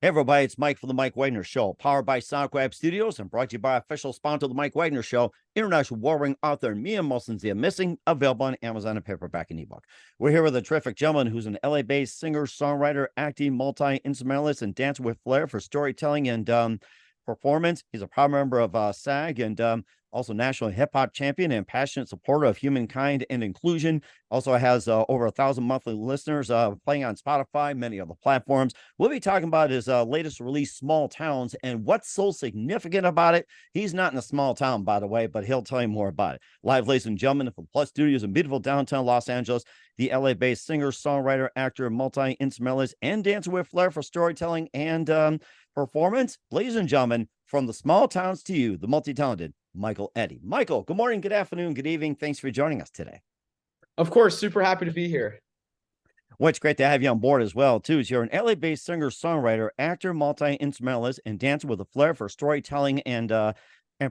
Hey everybody, it's Mike from the Mike Wagner Show, powered by SoundCloud Studios and brought to you by official sponsor of the Mike Wagner Show, international warring author Mia Molson's The Missing, available on Amazon and paperback and ebook. We're here with a terrific gentleman who's an LA-based singer, songwriter, acting, multi-instrumentalist, and dancer with flair for storytelling and performance. He's a proud member of SAG and also national hip-hop champion and passionate supporter of humankind and inclusion. Also has over 1,000 monthly listeners playing on Spotify, many other platforms. We'll be talking about his latest release, Small Towns, and what's so significant about it. He's not in a small town, by the way, but he'll tell you more about it. Live, ladies and gentlemen, from Plus Studios in beautiful downtown Los Angeles, the LA-based singer, songwriter, actor, multi-instrumentalist, and dancer with flair for storytelling and performance. Ladies and gentlemen, from the small towns to you, the multi-talented Michael Eddy. Michael, good morning, good afternoon, good evening. Thanks for joining us today. Of course, super happy to be here. Well, it's great to have you on board as well, too. You're an LA-based singer, songwriter, actor, multi-instrumentalist, and dancer with a flair for storytelling and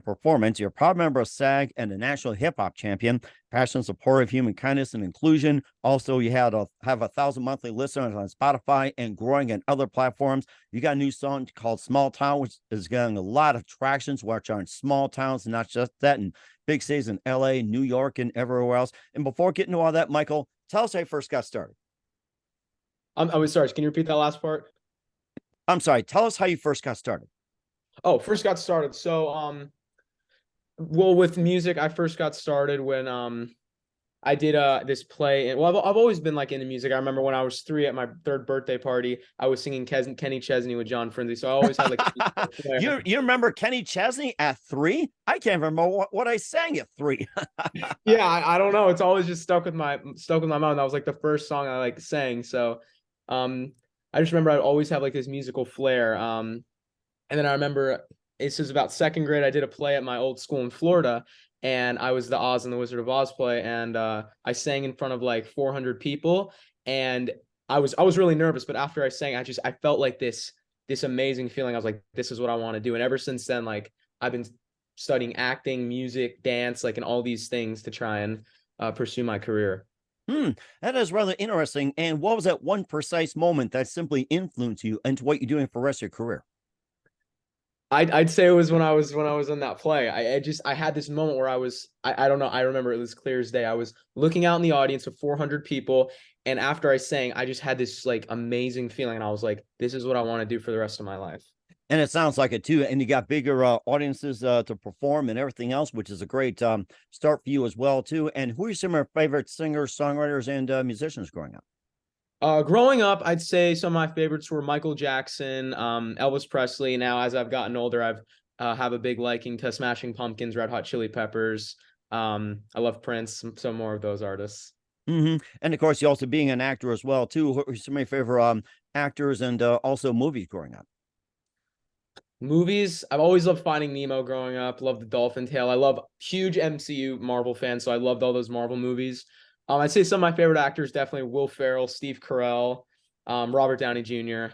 performance. You're a proud member of SAG and a national hip-hop champion, passionate supporter of human kindness and inclusion. Also, you have 1,000 monthly listeners on Spotify and growing on other platforms. You got a new song called Small Town, which is getting a lot of tractions, which are in small towns, and not just that, in big cities in LA, New York, and everywhere else. And before getting to all that, Michael, tell us how you first got started. I was sorry. Can you repeat that last part? I'm sorry. Tell us how you first got started. Oh, first got started. So, well, with music, I first got started when I did this play. And well, I've always been like into music. I remember when I was 3 at my 3rd birthday party, I was singing Kenny Chesney with John Frenzy. So I always had like you remember Kenny Chesney at 3? I can't remember what I sang at 3. Yeah, I don't know. It's always just stuck with my mind. That was like the first song I like sang. So I just remember I'd always have like this musical flair. And then I remember this was about 2nd grade. I did a play at my old school in Florida, and I was the Oz and the Wizard of Oz play, and I sang in front of like 400 people, and I was really nervous, but after I sang, I felt like this amazing feeling. I was like, this is what I want to do. And ever since then, like I've been studying acting, music, dance, like and all these things to try and pursue my career. That is rather interesting. And what was that one precise moment that simply influenced you into what you're doing for the rest of your career? I'd say it was when I was in that play. I had this moment where I don't know, I remember it was clear as day. I was looking out in the audience of 400 people, and after I sang, I just had this like amazing feeling, and I was like, this is what I want to do for the rest of my life. And it sounds like it too. And you got bigger audiences to perform and everything else, which is a great start for you as well too. And who are some of your favorite singers, songwriters, and musicians growing up? Growing up, I'd say some of my favorites were Michael Jackson, Elvis Presley. Now, as I've gotten older, I've have a big liking to Smashing Pumpkins, Red Hot Chili Peppers. I love Prince, some more of those artists. And of course, you also being an actor as well too. Who are some of your favorite actors and also movies growing up? Movies, I've always loved Finding Nemo growing up. Loved the Dolphin Tale. I love huge MCU Marvel fan, so I loved all those Marvel movies. I'd say some of my favorite actors definitely Will Ferrell, Steve Carell, Robert Downey Jr.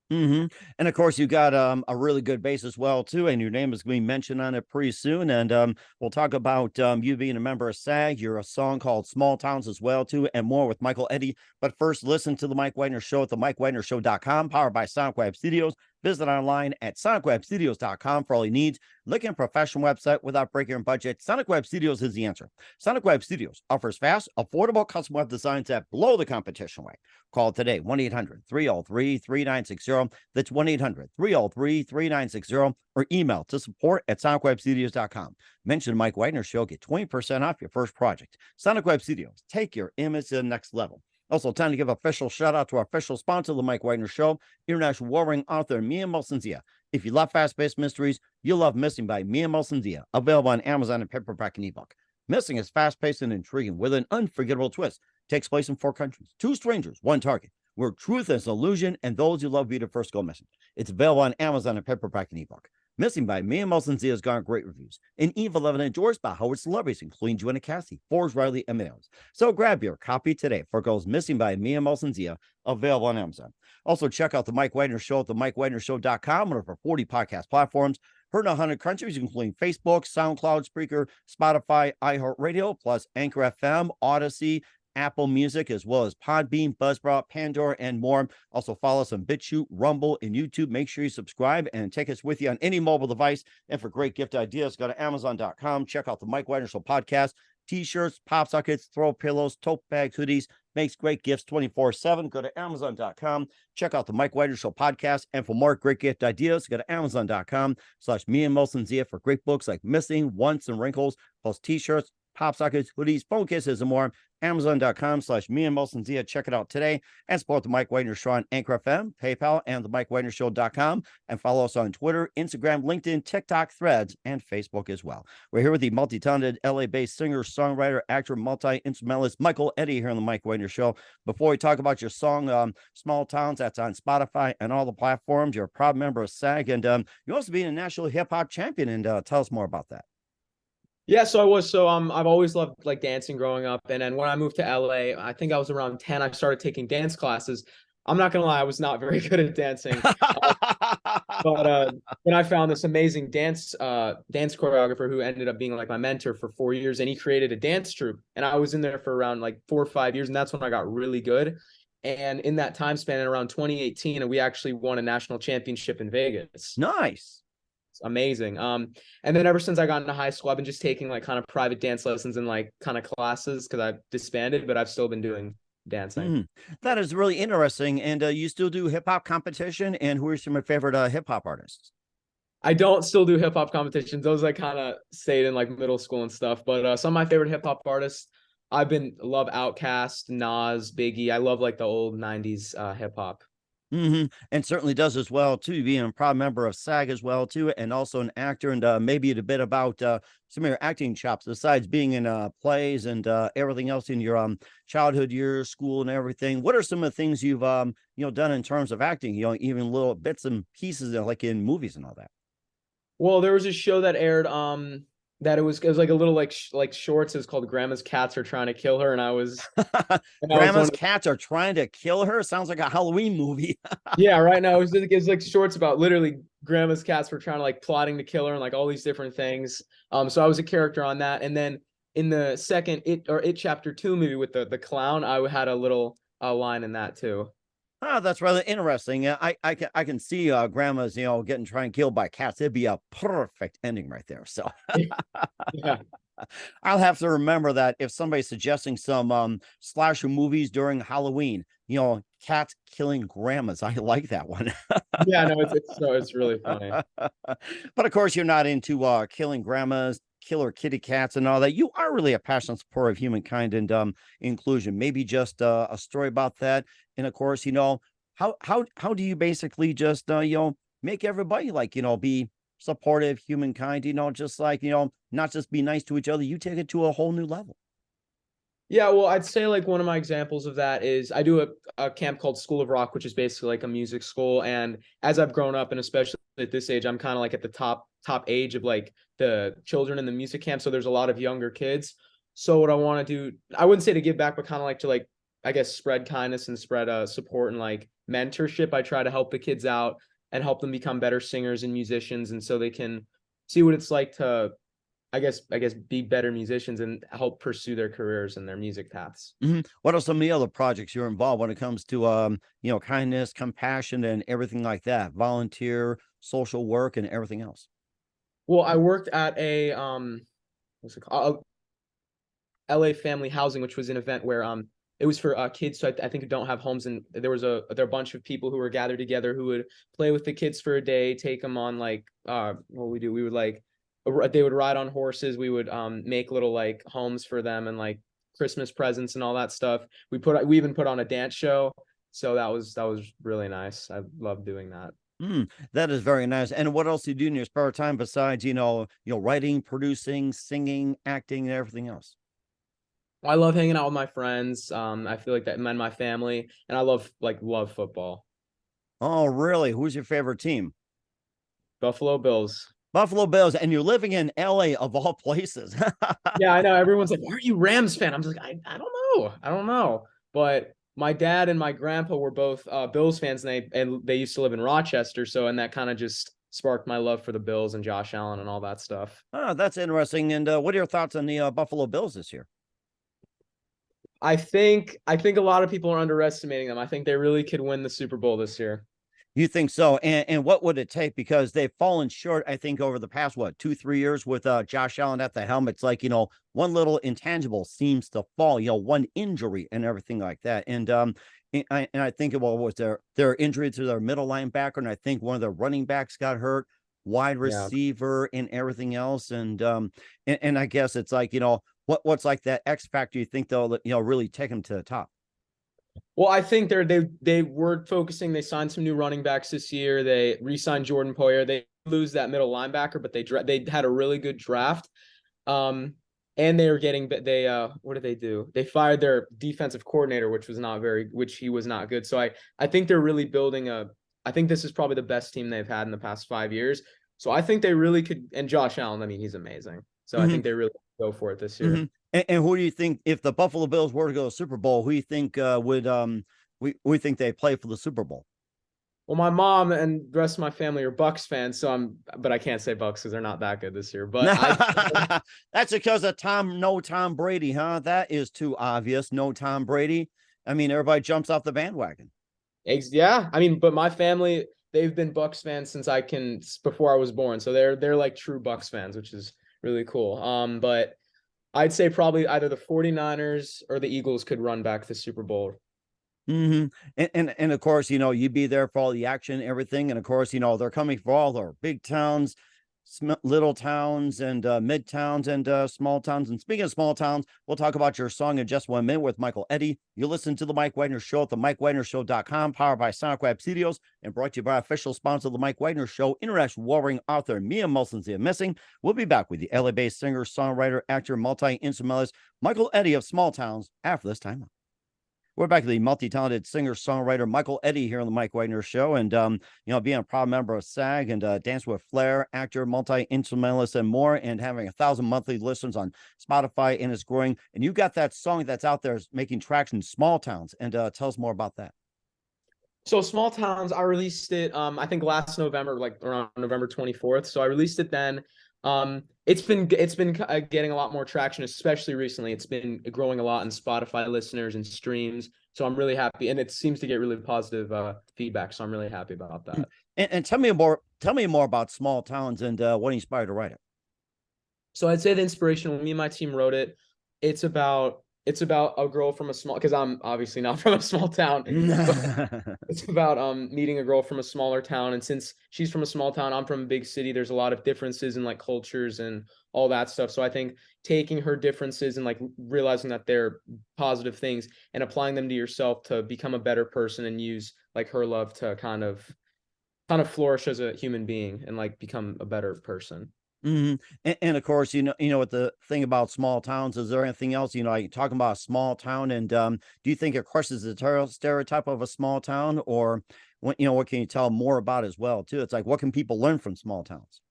And of course, you got a really good bass as well too, and your name is going to be mentioned on it pretty soon. And we'll talk about you being a member of SAG. You're a song called Small Towns as well too, and more with Michael Eddy. But first, listen to the Mike Wagner Show at the MikeWagnerShow.com, powered by SoundCloud Studios. Visit online at sonicwebstudios.com for all your needs. Look at a professional website without breaking your budget. Sonic Web Studios is the answer. Sonic Web Studios offers fast, affordable custom web designs that blow the competition away. Call today, 1-800-303-3960. That's 1-800-303-3960. Or email to support@sonicwebstudios.com. Mention Mike Wagner Show. Get 20% off your first project. Sonic Web Studios. Take your image to the next level. Also, time to give official shout out to our official sponsor, The Mike Wagner Show, international warring author Mia Molson. If you love fast-paced mysteries, you'll love Missing by Mia Molson, available on Amazon and paperback and ebook. Missing is fast-paced and intriguing with an unforgettable twist. Takes place in 4 countries, 2 strangers, 1 target, where truth is an illusion and those you love be the first go missing. It's available on Amazon and paperback and ebook. Missing by Mia Molson has garnered great reviews. An Eve 11 endorsed by Howard celebrities, including Joanna Cassie, Forbes, Riley, and Mills. So grab your copy today for Girls Missing by Mia Molson, available on Amazon. Also, check out the Mike Wagner Show at the MikeWagnerShow.com, one of our 40 podcast platforms. Heard in 100 countries, including Facebook, SoundCloud, Spreaker, Spotify, iHeartRadio, plus Anchor FM, Odyssey, Apple Music, as well as Podbean, Buzzsprout, Pandora, and more. Also follow us on BitChute, Rumble, and YouTube. Make sure you subscribe and take us with you on any mobile device. And for great gift ideas, go to Amazon.com. Check out the Mike Wagner Show podcast. T-shirts, pop sockets, throw pillows, tote bags, hoodies, makes great gifts 24/7. Go to Amazon.com. Check out the Mike Wagner Show podcast. And for more great gift ideas, go to Amazon.com/me and Molson Zia for great books like Missing, Once, and Wrinkles, plus T-shirts, pop sockets, hoodies, phone cases, and more. Amazon.com/me and Molson Zia. Check it out today and support the Mike Wagner Show on Anchor FM, PayPal, and the MikeWagnerShow.com. And follow us on Twitter, Instagram, LinkedIn, TikTok, Threads, and Facebook as well. We're here with the multi-talented LA-based singer, songwriter, actor, multi-instrumentalist Michael Eddy here on the Mike Wagner Show. Before we talk about your song, Small Towns, that's on Spotify and all the platforms. You're a proud member of SAG, and you also being a national hip-hop champion. And tell us more about that. Yeah, so I was. So I've always loved like dancing growing up, and then when I moved to LA, I think I was around 10. I started taking dance classes. I'm not gonna lie, I was not very good at dancing, but then I found this amazing dance choreographer who ended up being like my mentor for 4 years, and he created a dance troupe, and I was in there for around like 4 or 5 years, and that's when I got really good. And in that time span, in around 2018, we actually won a national championship in Vegas. Nice. Amazing. And then ever since I got into high school, I've been just taking like kind of private dance lessons and like kind of classes because I've disbanded, but I've still been doing dancing. That is really interesting. And you still do hip hop competition. And who are some of your favorite hip hop artists? I don't still do hip hop competitions. Those I kind of stayed in like middle school and stuff. But some of my favorite hip hop artists, love Outkast, Nas, Biggie. I love like the old 90s hip hop. And certainly does as well too, being a proud member of SAG as well too, and also an actor. And maybe a bit about some of your acting chops besides being in plays and everything else in your childhood years, school, and everything. What are some of the things you've done in terms of acting? Even little bits and pieces like in movies and all that. Well, there was a show that aired that it was like a little like shorts. It was called Grandma's Cats Are Trying to Kill Her, and I was Grandma's Cats Are Trying to Kill Her. Sounds like a Halloween movie. Yeah, right now it was like shorts about literally Grandma's cats were trying to like plotting to kill her and like all these different things. So I was a character on that, and then in the second It Chapter 2 movie with the clown, I had a little line in that too. Oh, that's rather interesting. I can see grandmas, getting trying to killed by cats. It'd be a perfect ending right there. So Yeah. I'll have to remember that if somebody's suggesting some slasher movies during Halloween, cats killing grandmas. I like that one. Yeah, no, it's really funny. But of course, you're not into killing grandmas, killer kitty cats, and all that. You are really a passionate supporter of humankind and inclusion. Maybe just a story about that. And of course, how do you basically just make everybody like be supportive, humankind, just like not just be nice to each other. You take it to a whole new level. Yeah, well, I'd say like one of my examples of that is I do a camp called School of Rock, which is basically like a music school. And as I've grown up, and especially at this age, I'm kind of like at the top age of like the children in the music camp. So there's a lot of younger kids. So what I want to do, I wouldn't say to give back, but kind of like to like, I guess, spread kindness and spread support and like mentorship. I try to help the kids out and help them become better singers and musicians. And so they can see what it's like to, I guess be better musicians and help pursue their careers and their music paths. What are some of the other projects you're involved when it comes to kindness, compassion, and everything like that? Volunteer, social work, and everything else. Well, I worked at a what's it called? LA Family Housing, which was an event where it was for kids, so I think who don't have homes, and there were a bunch of people who were gathered together who would play with the kids for a day, take them on like what we do, we would like they would ride on horses, we would make little like homes for them and like Christmas presents and all that stuff. We even put on a dance show, so that was really nice. I love doing that. That is very nice. And what else do you do in your spare time besides writing, producing, singing, acting, and everything else? I love hanging out with my friends. I feel like that meant my family, and I love football. Oh, really? Who's your favorite team? Buffalo Bills. Buffalo Bills, and you're living in LA of all places. Yeah, I know. Everyone's like, "Why are you Rams fan?" I'm just like, I don't know. But my dad and my grandpa were both Bills fans, and they used to live in Rochester, and that kind of just sparked my love for the Bills and Josh Allen and all that stuff. Oh, that's interesting. And what are your thoughts on the Buffalo Bills this year? I think a lot of people are underestimating them. I think they really could win the Super Bowl this year. You think so? And what would it take? Because they've fallen short, I think, over the past, what, 2, 3 years with Josh Allen at the helm. It's like, one little intangible seems to fall, one injury and everything like that. And I think it was their injury to their middle linebacker, and I think one of the running backs got hurt, wide Yeah. receiver and everything else. And I guess it's like, what's like that X factor you think they'll, really take them to the top. Well, I think they were focusing. They signed some new running backs this year. They re-signed Jordan Poyer. They lose that middle linebacker, but they had a really good draft. And they were getting what did they do? They fired their defensive coordinator, which he was not good. So I think they're really building I think this is probably the best team they've had in the past 5 years. So I think they really could. And Josh Allen, I mean, he's amazing. So I think they really go for it this year. And who do you think, if the Buffalo Bills were to go to the Super Bowl, who do you think we think they play for the Super Bowl? Well, my mom and the rest of my family are Bucks fans, but I can't say Bucks because they're not that good this year. But That's because of Tom Brady, huh? That is too obvious. No Tom Brady. I mean, everybody jumps off the bandwagon. Yeah, I mean, but my family, they've been Bucks fans before I was born, so they're like true Bucks fans, which is really cool. But I'd say probably either the 49ers or the Eagles could run back the Super Bowl. And of course, you'd be there for all the action, everything. And of course, they're coming for all their big towns, little towns, and mid towns, and small towns. And speaking of small towns, we'll talk about your song in just 1 minute with Michael Eddy. You listen to the Mike Wagner Show at the MikeWagnerShow.com, powered by SoundCloud Studios, and brought to you by official sponsor of the Mike Wagner Show, international warring author Mia Mulson's The Missing. We'll be back with the LA-based singer, songwriter, actor, multi-instrumentalist Michael Eddy of Small Towns after this time. We're back to the multi-talented singer-songwriter Michael Eddy here on the Mike Wagner Show, and being a proud member of SAG and Dance with Flair, actor, multi-instrumentalist, and more, and having 1,000 monthly listeners on Spotify, and it's growing. And you got that song that's out there making traction, Small Towns, and tell us more about that. So Small Towns, I released it I think last November, like around November 24th. So I released it then. It's been getting a lot more traction, especially recently. It's been growing a lot in Spotify listeners and streams. So I'm really happy, and it seems to get really positive feedback. So I'm really happy about that. And tell me more about Small Towns and what inspired to write it. So I'd say the inspiration when me and my team wrote it, it's about a girl from a small, because I'm obviously not from a small town, but it's about meeting a girl from a smaller town. And since she's from a small town, I'm from a big city, there's a lot of differences in like cultures and all that stuff. So I think taking her differences and like realizing that they're positive things and applying them to yourself to become a better person and use like her love to kind of flourish as a human being and like become a better person. And of course, what the thing about small towns, is there anything else, like talking about a small town, and do you think it crushes the stereotype of a small town, or what can you tell more about as well too? It's like, what can people learn from small towns?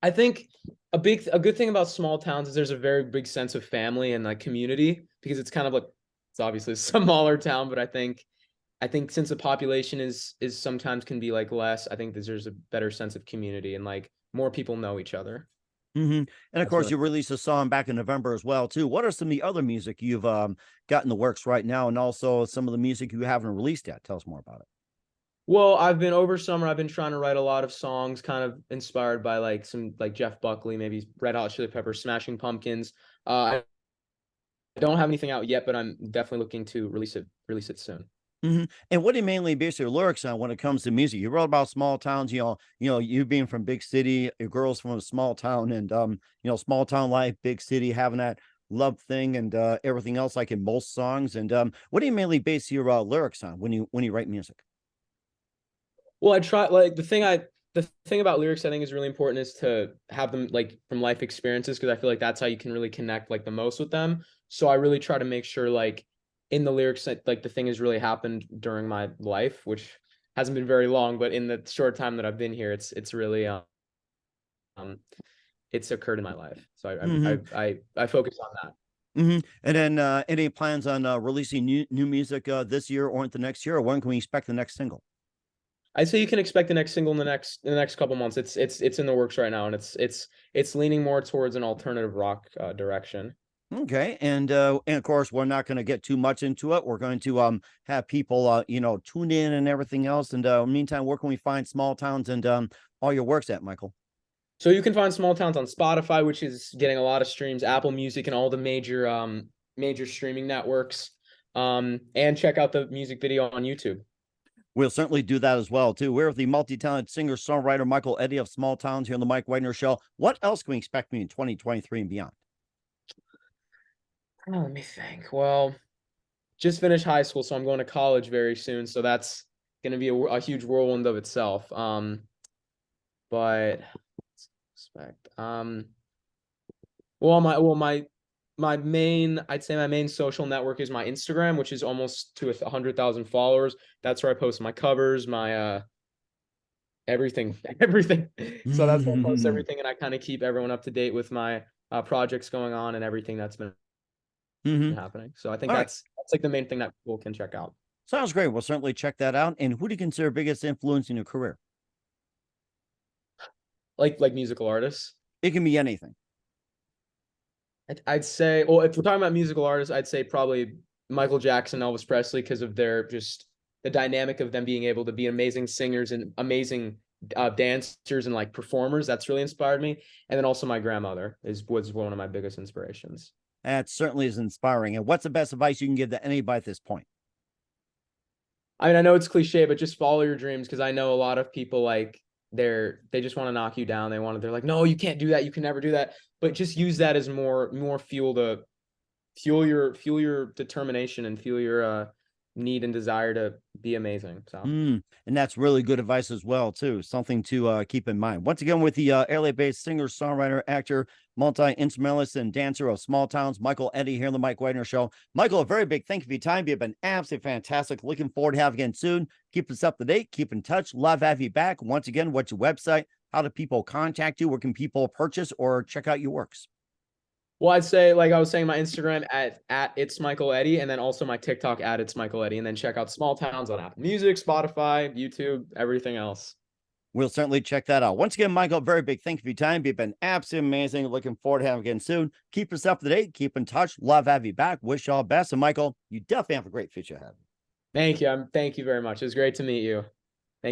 I think a good thing about small towns is there's a very big sense of family and like community, because it's kind of like, it's obviously a smaller town, but I think since the population is sometimes can be like less, I think there's a better sense of community and like more people know each other. And of course, you released a song back in November as well too. What are some of the other music you've got in the works right now, and also some of the music you haven't released yet? Tell us more about it. Well, over summer, I've been trying to write a lot of songs kind of inspired by like some like Jeff Buckley, maybe Red Hot Chili Peppers, Smashing Pumpkins. I don't have anything out yet, but I'm definitely looking to release it soon. And what do you mainly base your lyrics on when it comes to music? You wrote about small towns, you being from big city, your girls from a small town, and small town life, big city, having that love thing, and everything else, like in most songs. And what do you mainly base your lyrics on when you write music? Well, I try, like, the thing about lyrics I think is really important is to have them like from life experiences, because I feel like that's how you can really connect like the most with them. So I really try to make sure like in the lyrics that like the thing has really happened during my life, which hasn't been very long, but in the short time that I've been here, it's really it's occurred in my life. So I focus on that. And then any plans on releasing new music this year or into next year, or when can we expect the next single? I'd say you can expect the next single in the next couple months. It's in the works right now, and it's leaning more towards an alternative rock direction. Okay, and of course we're not going to get too much into it. We're going to have people tune in and everything else. And meantime, where can we find small towns and all your works at, Michael? So you can find Small Towns on Spotify, which is getting a lot of streams, Apple Music, and all the major streaming networks. And check out the music video on YouTube. We'll certainly do that as well too. We're with the multi-talented singer-songwriter Michael Eddy of Small Towns here on the Mike Wagner Show. What else can we expect from you in 2023 and beyond? Oh, let me think. Well, just finished high school, so I'm going to college very soon. So that's going to be a huge whirlwind of itself. But expect. My main, I'd say my main social network is my Instagram, which is almost to 100,000 followers. That's where I post my covers, my everything. So that's where I post everything, and I kind of keep everyone up to date with my projects going on and everything that's been happening. So I think that's like the main thing that people can check out. Sounds great. We'll certainly check that out. And who do you consider biggest influence in your career? Like musical artists. It can be anything. I'd say, well, if we're talking about musical artists, I'd say probably Michael Jackson, Elvis Presley, because of their just the dynamic of them being able to be amazing singers and amazing dancers and like performers. That's really inspired me. And then also my grandmother was one of my biggest inspirations. That certainly is inspiring. And what's the best advice you can give to anybody at this point? I mean, I know it's cliche, but just follow your dreams, because I know a lot of people like they just want to knock you down. They're like, no, you can't do that. You can never do that. But just use that as more fuel to fuel your determination and fuel your need and desire to be amazing. So and that's really good advice as well too. Something to keep in mind. Once again, with the LA-based singer, songwriter, actor, multi-instrumentalist, and dancer of Small Towns, Michael Eddy here on the Mike Wagner Show. Michael, a very big thank you for your time. You've been absolutely fantastic. Looking forward to having you again soon. Keep us up to date. Keep in touch. Love to have you back. Once again, what's your website? How do people contact you? Where can people purchase or check out your works? Well, I'd say, like I was saying, my Instagram at it's Michael Eddy, and then also my TikTok at it's Michael Eddy, and then check out Small Towns on Apple Music, Spotify, YouTube, everything else. We'll certainly check that out. Once again, Michael, very big thank you for your time. You've been absolutely amazing. Looking forward to having you again soon. Keep us up to date. Keep in touch. Love to have you back. Wish you all best. And Michael, you definitely have a great future ahead. Thank you. Thank you very much. It was great to meet you.